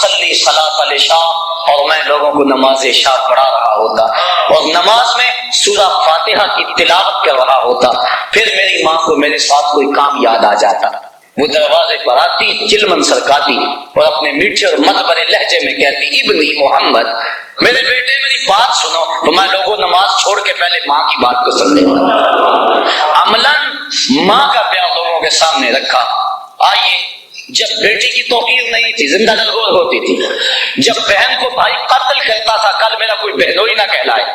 وَأُصَلِّي صَلَاةَ الْعِشَاءِ، اور میں لوگوں کو نماز عشاء پڑھا رہا ہوتا اور نماز میں سورہ فاتحہ کی تلاوت کر رہا ہوتا۔ پھر میری ماں کو میرے ساتھ کوئی کام یاد آ جاتا، وہ دروازے پر آتی، چلمن سرکاتی اور اپنے میٹھے اور مدبرے لہجے میں کہتی ابنی محمد، میرے بیٹے میری بات سنو۔ تو میں لوگوں نماز چھوڑ کے پہلے ماں کی بات کو سن لیتا، عملاً ماں کا پیار لوگوں کے سامنے رکھا۔ آئیے، جب بیٹی کی توقیر نہیں تھی، زندہ نگور ہوتی تھی، جب بہن کو بھائی قتل کرتا تھا، کل میرا کوئی بہنوئی نہ کہلائے،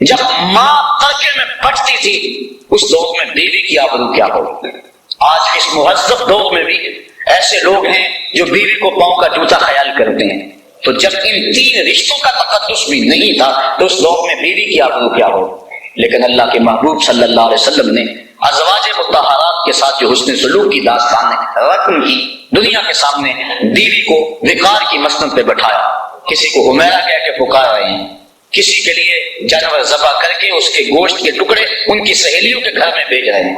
جب ماں ترکے میں پٹتی تھی، اس دور میں بیوی کی آبرو کیا ہو۔ آج اس مہذب دور میں بھی ایسے لوگ ہیں جو بیوی کو پاؤں کا جوتا خیال کرتے ہیں، تو جب ان تین رشتوں کا تقدس بھی نہیں تھا تو اس دور میں بیوی کی آبرو کیا ہو۔ لیکن اللہ کے محبوب صلی اللہ علیہ وسلم نے ازواج مطہرات کے ساتھ جو حسن سلوک کی داستان رقم کی، دنیا کے سامنے بیوی کو وقار کی مسند پہ بٹھایا۔ کسی کو حمیرہ کہہ کے پکار رہے ہیں، کسی کے لیے جانور ذبح کر کے اس کے گوشت کے ٹکڑے ان کی سہیلیوں کے گھر میں بھیج رہے ہیں۔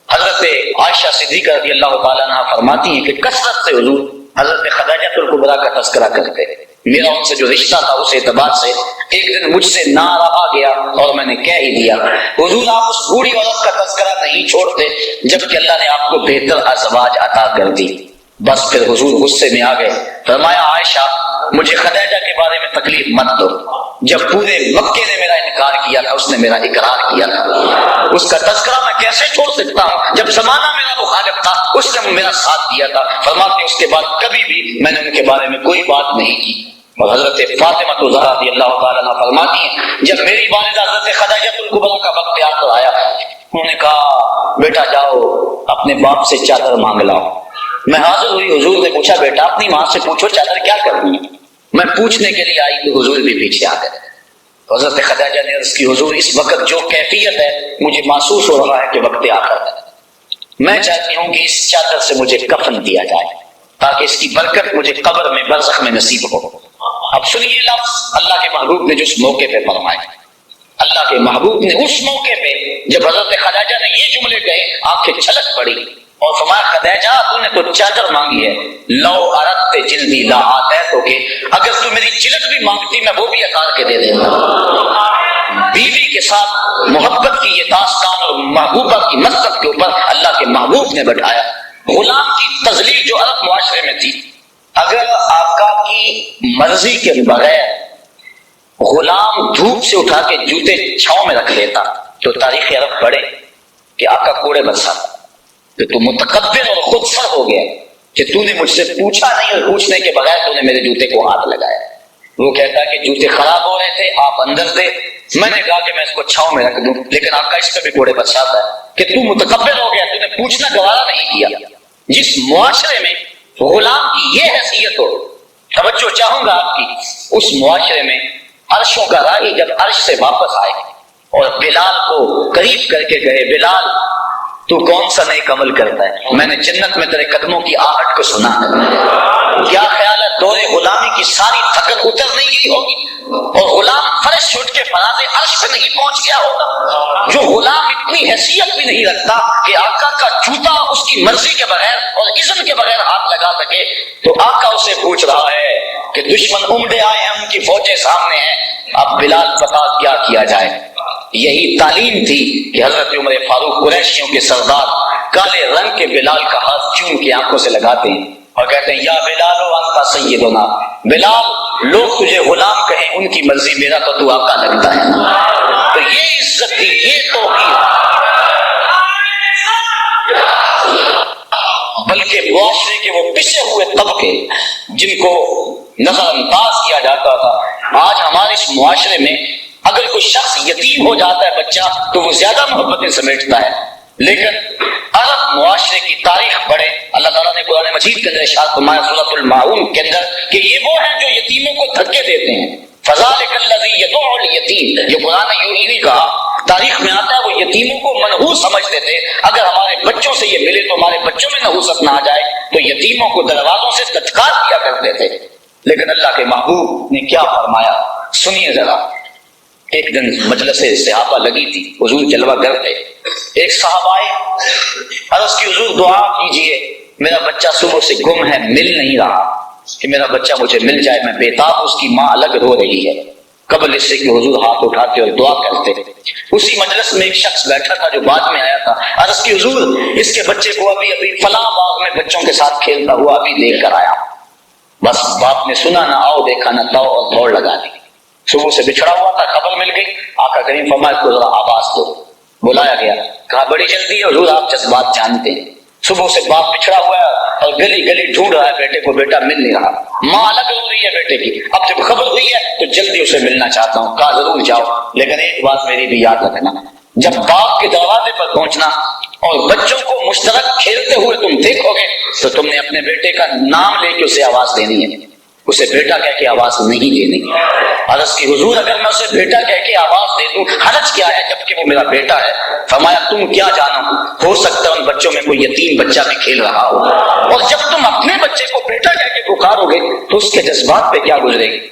حضرت عائشہ صدیقہ رضی اللہ تعالیٰ عنہ فرماتی ہیں کہ کثرت سے حضور حضرت خدیجہ الکبریٰ کا تذکرہ کرتے، میرا ان سے جو رشتہ تھا اس اعتبار سے ایک دن مجھ سے نہ رہا گیا اور میں نے کہہ ہی دیا، حضور آپ اس بوڑھی عورت کا تذکرہ نہیں چھوڑتے جبکہ اللہ نے آپ کو بہتر ازواج عطا کر دی۔ بس پھر حضور غصے میں آ گئے، فرمایا عائشہ مجھے خدیجہ کے بارے میں تکلیف مت دو، جب پورے مکے نے میرا انکار کیا تھا اس نے میرا اقرار کیا تھا، اس کا تذکرہ میں کیسے چھوڑ سکتا ہوں، جب زمانہ میرا مخالف تھا اس نے میرا ساتھ دیا تھا۔ فرماتے اس کے بعد کبھی بھی میں نے ان کے بارے میں کوئی بات نہیں کی۔ اور حضرت فاطمہ الزہرا رضی اللہ تعالیٰ عنہ فرماتی ہیں جب میری والدہ حضرت خدیجہ الکبریٰ کا وقت آخر آیا، انہوں نے کہا بیٹا جاؤ اپنے باپ سے چادر مانگ لاؤ۔ میں حاضر ہوئی، حضور نے پوچھا بیٹا اپنی ماں سے پوچھو چادر کیا کرنی ہے۔ میں پوچھنے کے لیے آئی تو حضور بھی پیچھے آ گئے۔ حضرت خدیجہ نے عرض کی حضور اس وقت جو کیفیت ہے مجھے محسوس ہو رہا ہے کہ وقت آخر ہے، میں چاہتی ہوں کہ اس چادر سے مجھے کفن دیا جائے تاکہ اس کی برکت مجھے قبر میں برزخ میں نصیب ہو۔ اب سنیے لفظ اللہ کے محبوب نے جس موقع پہ فرمائے، اللہ کے محبوب نے اس موقع پہ جب حضرت خدیجہ نے یہ جملے کہے آنکھیں چھلک پڑی اور فرمایا خدیجہ تو نے تو چادر مانگی ہے، لو اردت جلدی لا آتیتک، اگر تو میری جلد بھی مانگتی میں وہ بھی عطا کے دے دیتا۔ بیوی کے ساتھ محبت کی یہ داستان اور محبوبہ کی مسجد کے اوپر اللہ کے محبوب نے بٹھایا۔ غلام کی تذلیل جو عرب معاشرے میں تھی، اگر آقا کی مرضی کے بغیر غلام دھوپ سے اٹھا کے جوتے چھاؤں میں رکھ لیتا تو تاریخ عرب پڑھے کہ آقا کوڑے برساتا کہ تو متکبر اور خود سر ہو گیا کہ تو نے مجھ سے پوچھا نہیں اور پوچھنے کے بغیر تو نے میرے جوتے کو ہاتھ لگایا۔ وہ کہتا کہ جوتے خراب ہو رہے تھے آپ اندر تھے، میں نے کہا کہ میں اس کو چھاؤں میں رکھ دوں، لیکن آقا اس پہ بھی کوڑے برساتا ہے کہ تو متکبر ہو گیا، تو نے پوچھنا گوارا نہیں کیا۔ جس معاشرے میں غلام کی یہ حیثیت ہو، توجہ چاہوں گا آپ کی، اس معاشرے میں عرشوں کا راہی جب عرش سے واپس آئے اور بلال کو قریب کر کے کہے بلال تو کون سا نیک عمل کرتا ہے، میں نے جنت میں تیرے قدموں کی آہٹ کو سنا ہے، کیا خیال ہے دور غلامی کی ساری تھکن اتر نہیں گئی ہوگی اور غلام فرش چھوٹ کے فراز عرش پہ نہیں پہنچ گیا ہوگا؟ جو غلام اتنی حیثیت بھی نہیں رکھتا کہ آقا کا جوتا اس کی مرضی کے بغیر اور اذن کے بغیر ہاتھ لگا سکے، تو آقا اسے پوچھ رہا ہے کہ دشمن امڑے آئے ہیں، ان کی فوجیں سامنے ہیں، اب بلال بتا کیا کیا جائے۔ یہی تعلیم تھی کہ حضرت عمر فاروق قریشیوں کے سردار کالے رنگ کے بلال کا ہاتھ چوم کے آنکھوں سے لگاتے ہیں اور کہتے ہیں یا بلال انت سیدنا، بلال لوگ تجھے غلام کہیں ان کی مرضی، میرا تو آقا لگتا ہے۔ تو یہ عزت تھی، یہ توقیر، بلکہ معاشرے کے وہ پسے ہوئے طبقے جن کو نظر انداز کیا جاتا تھا۔ آج ہمارے اس معاشرے میں اگر کوئی شخص یتیم ہو جاتا ہے بچہ تو وہ زیادہ محبتیں سمیٹتا ہے، لیکن عرب معاشرے کی تاریخ پڑھے، اللہ تعالیٰ نے قرآن مجید کے اندر ارشاد فرمایا سورۃ الماعون کے اندر کہ یہ وہ ہیں جو یتیموں کو دھکے دیتے ہیں، فذلک الذی یدع الیتیم، یہ قرآن نے یوں ہی نہیں کہا، تاریخ میں آتا ہے وہ یتیموں کو منحوس سمجھتے تھے، اگر ہمارے بچوں سے یہ ملے تو ہمارے بچوں میں نحوست نہ آ جائے، تو یتیموں کو دروازوں سے تتکار کیا کرتے تھے۔ لیکن اللہ کے محبوب نے کیا فرمایا سنیے ذرا۔ ایک دن مجلس صحابہ لگی تھی، حضور جلوہ گر تھے، ایک صحابہ آئے، عرض کی حضور دعا کیجئے، میرا بچہ صبح سے گم ہے، مل نہیں رہا۔ کہ میرا بچہ مجھے مل جائے، میں بےتاب۔ اس کی ماں الگ رو رہی ہے، قبل اس سے کہ حضور ہاتھ اٹھاتے اور دعا کرتے۔ اسی مجلس میں ایک شخص بیٹھا تھا جو بعد میں آیا تھا، عرض کی حضور اس کے بچے کو ابھی فلاں باغ میں بچوں کے ساتھ کھیلتا ہوا ابھی دیکھ کر آیا۔ بس باپ نے سنا نہ آؤ دیکھا نہ تاؤ اور دوڑ لگا دی۔ صبح سے بچھڑا ہوا تھا، خبر مل گئی، آقا کریم فرمایا کو ذرا آواز دو۔ بلایا گیا، کہا بڑی جلدی ہے حضور، آپ جذبات جانتے ہیں۔ صبح سے باپ بچھڑا ہوا ہے اور گلی گلی ڈھونڈ رہا ہے بیٹے کو، بیٹا مل نہیں رہا، ماں الگ ہو رہی ہے بیٹے کی۔ اب جب خبر ہوئی ہے تو جلدی اسے ملنا چاہتا ہوں۔ کہا ضرور جاؤ، لیکن ایک بات میری بھی یاد رکھنا، جب باپ کے دروازے پر پہنچنا اور بچوں کو مشترک کھیلتے ہوئے تم دیکھو گے تو تم نے اپنے بیٹے کا نام لے کے اسے آواز دینی ہے، اسے بیٹا کہہ کے آواز نہیں دینی۔ عرض کی حضور اگر میں اسے بیٹا کہہ کے آواز دے دوں حرج کیا ہے جبکہ وہ میرا بیٹا ہے؟ فرمایا تم کیا جانو، ہو سکتا ہے ان بچوں میں کوئی یتیم بچہ بھی کھیل رہا ہو، اور جب تم اپنے بچے کو بیٹا کہہ کے پکارو گے تو اس کے جذبات پہ کیا گزرے گی؟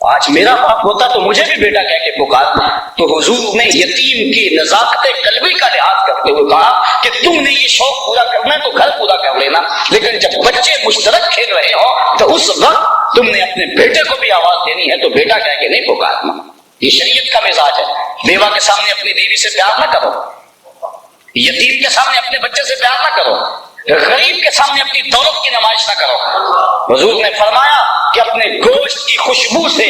آج میرا باپ ہوتا تو مجھے بھی بیٹا کہہ کے پکارنا۔ تو حضور نے یتیم کی نزاکت قلبی کا لحاظ کرتے ہوئے کہا کہ تم نے یہ شوق پورا کرنا ہے تو گھر پورا کر لینا، لیکن جب بچے مشترک کھیل رہے ہو تو اس وقت تم نے اپنے بیٹے کو بھی آواز دینی ہے تو بیٹا کہہ کے نہیں پکارنا۔ یہ شریعت کا مزاج ہے۔ بیوہ کے سامنے اپنی بیوی سے پیار نہ کرو، یتیم کے سامنے اپنے بچے سے پیار نہ کرو، غریب کے سامنے اپنی دولت کی نمائش نہ کرو۔ حضور نے فرمایا کہ اپنے گوشت کی خوشبو سے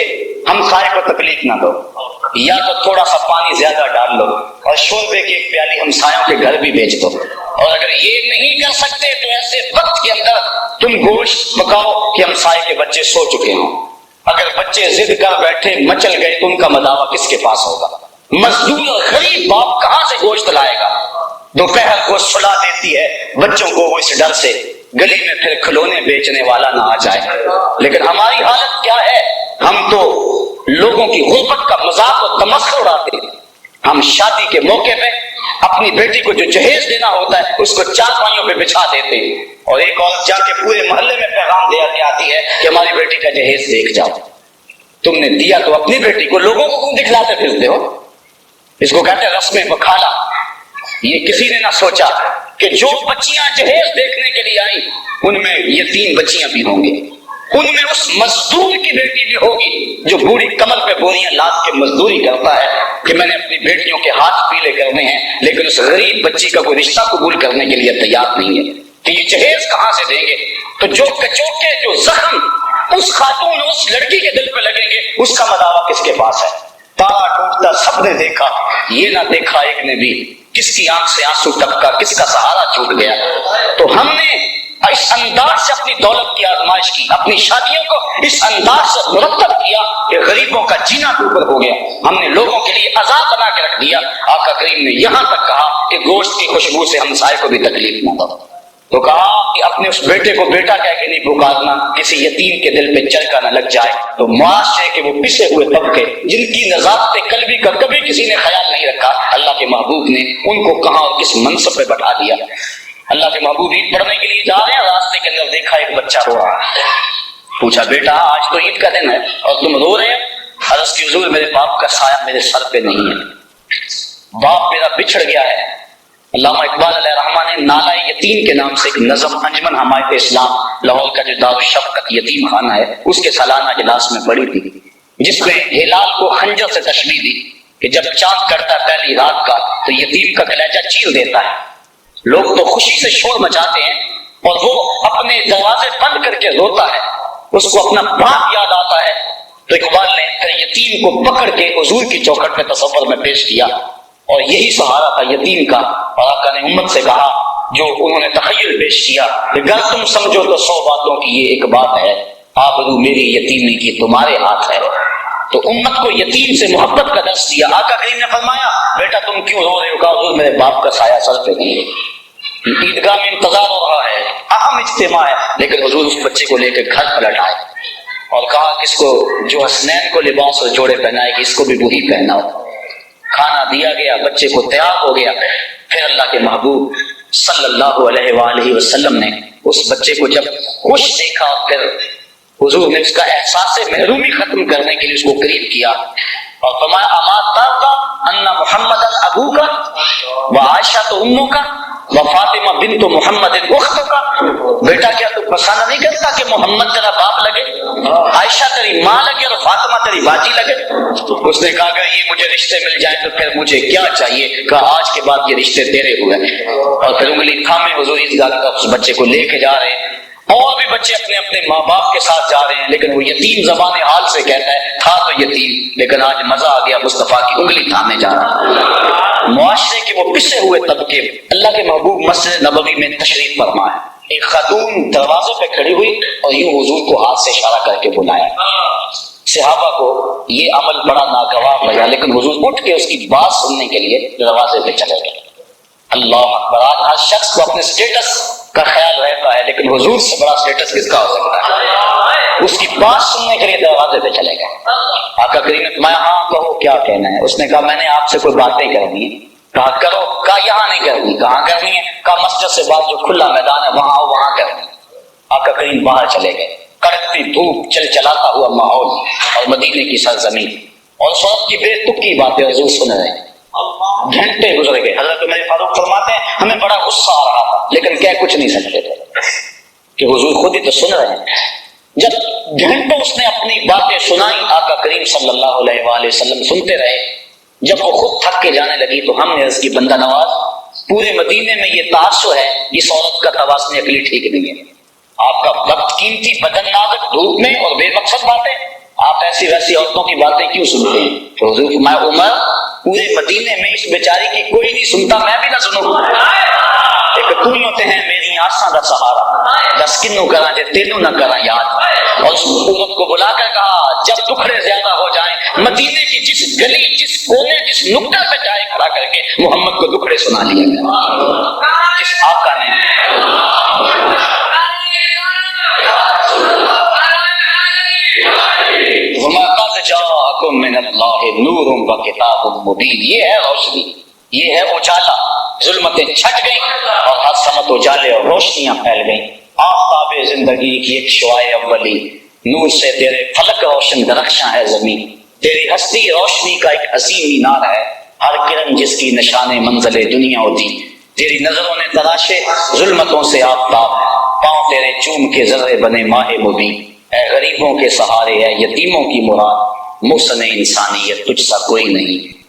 ہمسائے کو تکلیف نہ دو، یا تو تھوڑا سا پانی زیادہ ڈال لو اور شوربے کی ایک پیالی ہمسایوں کے گھر بھی بیچ دو، اور اگر یہ نہیں کر سکتے تو ایسے وقت کے اندر تم گوشت پکاؤ کہ ہمسائے کے بچے سو چکے ہوں۔ اگر بچے ضد کر بیٹھے مچل گئے تو ان کا مداوع کس کے پاس ہوگا؟ مزدور اور غریب باپ کہاں سے گوشت لائے گا؟ دوپہر کو سلا دیتی ہے بچوں کو وہ اس ڈر سے گلی میں پھر کھلونے بیچنے والا نہ آ جائے۔ لیکن ہماری حالت کیا ہے؟ ہم تو لوگوں کی غربت کا مذاق اور تمسخر اڑاتے ہیں۔ ہم شادی کے موقع پہ اپنی بیٹی کو جو جہیز دینا ہوتا ہے اس کو چارپائیوں پہ بچھا دیتے ہیں، اور ایک عورت جا کے پورے محلے میں پیغام دے آتی ہے کہ ہماری بیٹی کا جہیز دیکھ جاؤ۔ تم نے دیا تو اپنی بیٹی کو، لوگوں کو کیوں دکھلاتے پھرتے ہو؟ اس کو کہتے ہیں رسم بکھالا۔ یہ کسی نے نہ سوچا کہ جو بچیاں جہیز دیکھنے کے لیے آئی ان میں یتیم بچیاں بھی ہوں گی، ان میں اس مزدور کی بیٹی بھی ہوگی جو بوڑھی کمر پہ بوریاں لاد کے مزدوری کرتا ہے کہ میں نے اپنی بیٹیوں کے ہاتھ پیلے کرنے ہیں، لیکن اس غریب بچی کا کوئی رشتہ قبول کرنے کے لیے تیار نہیں ہے کہ یہ جہیز کہاں سے دیں گے۔ تو جو کچوکے، جو زخم اس خاتون، اس لڑکی کے دل پہ لگیں گے اس کا مداوع کس کے پاس ہے؟ تارا ٹوٹتا سب نے دیکھا، یہ نہ دیکھا ایک نے بھی، کس کی آنکھ سے آنسو ٹپکا، کس کا سہارا چھوٹ گیا۔ تو ہم نے اس انداز سے اپنی دولت کی آزمائش کی، اپنی شادیوں کو اس انداز سے مرتب کیا کہ غریبوں کا جینا دوبر ہو گیا، ہم نے لوگوں کے لیے عذاب بنا کے رکھ دیا۔ آقا کریم نے یہاں تک کہا کہ گوشت کی خوشبو سے ہمسائے کو بھی تکلیف نہ دو، تو کہا کہ اپنے اس بیٹے کو بیٹا کہہ کے نہیں پکارنا، کسی یتیم کے دل پہ چرکا نہ لگ جائے۔ تو معاشرے کے وہ پسے ہوئے طبقے جن کی نزاکت قلبی کا کبھی کسی نے خیال نہیں رکھا، اللہ کے محبوب نے ان کو کہاں اور کس منصب پہ بٹھا دیا۔ اللہ کے محبوب عید پڑھنے کے لیے جا رہے ہیں، راستے کے اندر دیکھا ایک بچہ رو رہا ہے، پوچھا بیٹا آج تو عید کا دن ہے اور تم رو رہے ہیں؟ عرض کی حضور میرے باپ کا سایہ میرے سر پہ نہیں ہے، باپ میرا بچھڑ گیا ہے۔ علامہ اقبال علیہ رحمٰن نے نالہ یتیم کے نام سے ایک نظم انجمن حمایت اسلام لاہور کا جو دارالشفقت یتیم خانہ ہے اس کے سالانہ اجلاس میں پڑھی تھی، جس میں ہلال کو خنجر سے تشبیہ دی کہ جب چاند کرتا ہے پہلی رات کا تو یتیم کا کلیجہ چیر دیتا ہے۔ لوگ تو خوشی سے شور مچاتے ہیں اور وہ اپنے دروازے بند کر کے روتا ہے، اس کو اپنا باپ یاد آتا ہے۔ تو اقبال نے پھر یتیم کو پکڑ کے حضور کی چوکھٹ میں تصور میں پیش کیا، اور یہی سہارا تھا یتیم کا۔ اور آقا نے امت سے کہا جو انہوں نے تخیل پیش کیا کہ اگر تم سمجھو تو 100 باتوں کی یہ ایک بات ہے، آبرو میری یتیمی کی تمہارے ہاتھ ہے۔ تو امت کو یتیم سے محبت کا درس دیا۔ آقا کریم نے فرمایا بیٹا تم کیوں رو رہے ہو؟ کہا حضور میرے باپ کا سایہ سر پہ نہیں ہے، عیدگاہ میں انتظار ہو رہا ہے، اہم اجتماع ہے، لیکن حضور اس بچے کو لے کے گھر پلٹ آئے اور کہا کہ اس کو جو حسنین کو لباس اور جوڑے پہنائے گی اس کو بھی وہی پہناؤ۔ کھانا دیا گیا، بچے کو تیار ہو گیا۔ پھر اللہ کے محبوب صلی اللہ علیہ وآلہ وسلم نے اس بچے کو جب خوش دیکھا، پھر حضور نے اس کا احساس محرومی ختم کرنے کے لیے اس کو قریب کیا اور فرمایا اما ترضى ان محمد ابوک و عائشہ تو امک، فاطمہ بنت محمد اختک، بیٹا کیا تو پسند نہیں کرتا کہ محمد تیرا باپ لگے، عائشہ تیری ماں لگے اور فاطمہ تیری باجی لگے؟ اس نے کہا کہ یہ مجھے رشتے مل جائیں تو پھر مجھے کیا چاہیے؟ کہا آج کے بعد یہ رشتے تیرے ہوئے۔ اور پھر انگلی تھامے حضور عیدگاہ کا اس بچے کو لے کے جا رہے ہیں، اور بھی بچے اپنے اپنے ماں باپ کے ساتھ جا رہے ہیں، لیکن وہ یتیم زبان حال سے کہتا ہے تھا تو یتیم، لیکن آج مزہ آ گیا، مصطفیٰ کی انگلی تھامے جا رہا۔ معاشرے کے وہ پسے ہوئے طبقے اللہ کے محبوب مسجد نبوی میں تشریف فرما ہے۔ ایک خاتون دروازے پہ کھڑی ہوئی اور یوں حضور کو ہاتھ سے اشارہ کر کے بلایا۔ صحابہ کو یہ عمل بڑا ناگوار لگا، لیکن حضور اٹھ کے اس کی بات سننے کے لیے دروازے پہ چلے گئے۔ اللہ اکبر! آج ہر شخص کو اپنے سٹیٹس کا خیال رہتا ہے، لیکن حضور سے بڑا سٹیٹس کس کا ہو سکتا ہے؟ اس کی بات سننے کے لیے دروازے پہ چلے گئے۔ آقا کریم نے فرمایا ہاں کہو کیا کہنا ہے؟ اس نے کہا میں نے آپ سے کوئی باتیں کرنی ہے۔ کہا کرو۔ کہا یہاں نہیں کرنی۔ کہاں کرنی ہے؟ کہا مسجد سے بعد جو کھلا میدان ہے وہاں آؤ، وہاں کرنی۔ آقا کریم باہر چلے گئے۔ کڑکتی دھوپ، چل چلاتا ہوا ماحول اور مدینے کی سرزمین اور اس وقت کی بے تکی باتیں حضور سن رہے ہیں۔ گھنٹے گزر گئے۔ حضرت عمر فاروق فرماتے ہیں ہمیں بڑا غصہ آ رہا تھا لیکن کہہ کچھ نہیں سکتے تھے کہ حضور خود ہی تو سن رہے ہیں۔ جب گھنٹوں اس نے اپنی باتیں سنائی، آقا کریم صلی اللہ علیہ وآلہ وسلم سنتے رہے۔ جب وہ خود تھک کے جانے لگی تو ہم نے عرض کی بندہ نواز پورے مدینے میں یہ تاثر ہے اس عورت کا توازن عقلی ٹھیک نہیں ہے، آپ کا وقت قیمتی، بدن نازک، دھوپ میں اور بے مقصد باتیں، آپ ایسی ویسی عورتوں کی باتیں کیوں سنتے ہیں؟ تو حضور میں عمر پورے مدینے میں اس بیچاری کی کوئی نہیں سنتا، میں بھی نہ سنوں۔ ایک قومت ہیں میری آساں دا سہارا، دس کنوں کرا جے تینوں نہ کرا یاد۔ اور اس عورت کو بلا کر کہا جب ٹکڑے زیادہ ہو جائیں مدینے کی جس گلی، جس کونے، جس نقطہ پہ چاہے کھڑا کر کے محمد کو ٹکڑے سنا لیا گیا۔ جس آقا نے جاءکم من اللہ نور و کتاب مبین، یہ ہے روشنی، یہ ہے اجالا۔ ظلمتیں چھٹ گئیں اور ہر سمت اجالے اور روشنیاں پھیل گئیں۔ آفتاب زندگی کی ایک شعاع اولی، نور سے تیرے فلک روشن درخشاں ہے زمین، تیری ہستی روشنی کا ایک عظیم مینار ہے، ہر کرن جس کی نشان منزل دنیا ہوتی، تیری نظروں نے تراشے ظلمتوں سے آفتاب، پاؤں تیرے چوم کے ذرے بنے ماہ مبین، اے غریبوں کے سہارے، اے یتیموں کی مراد، محسن انسانیت تجھ سا کوئی نہیں۔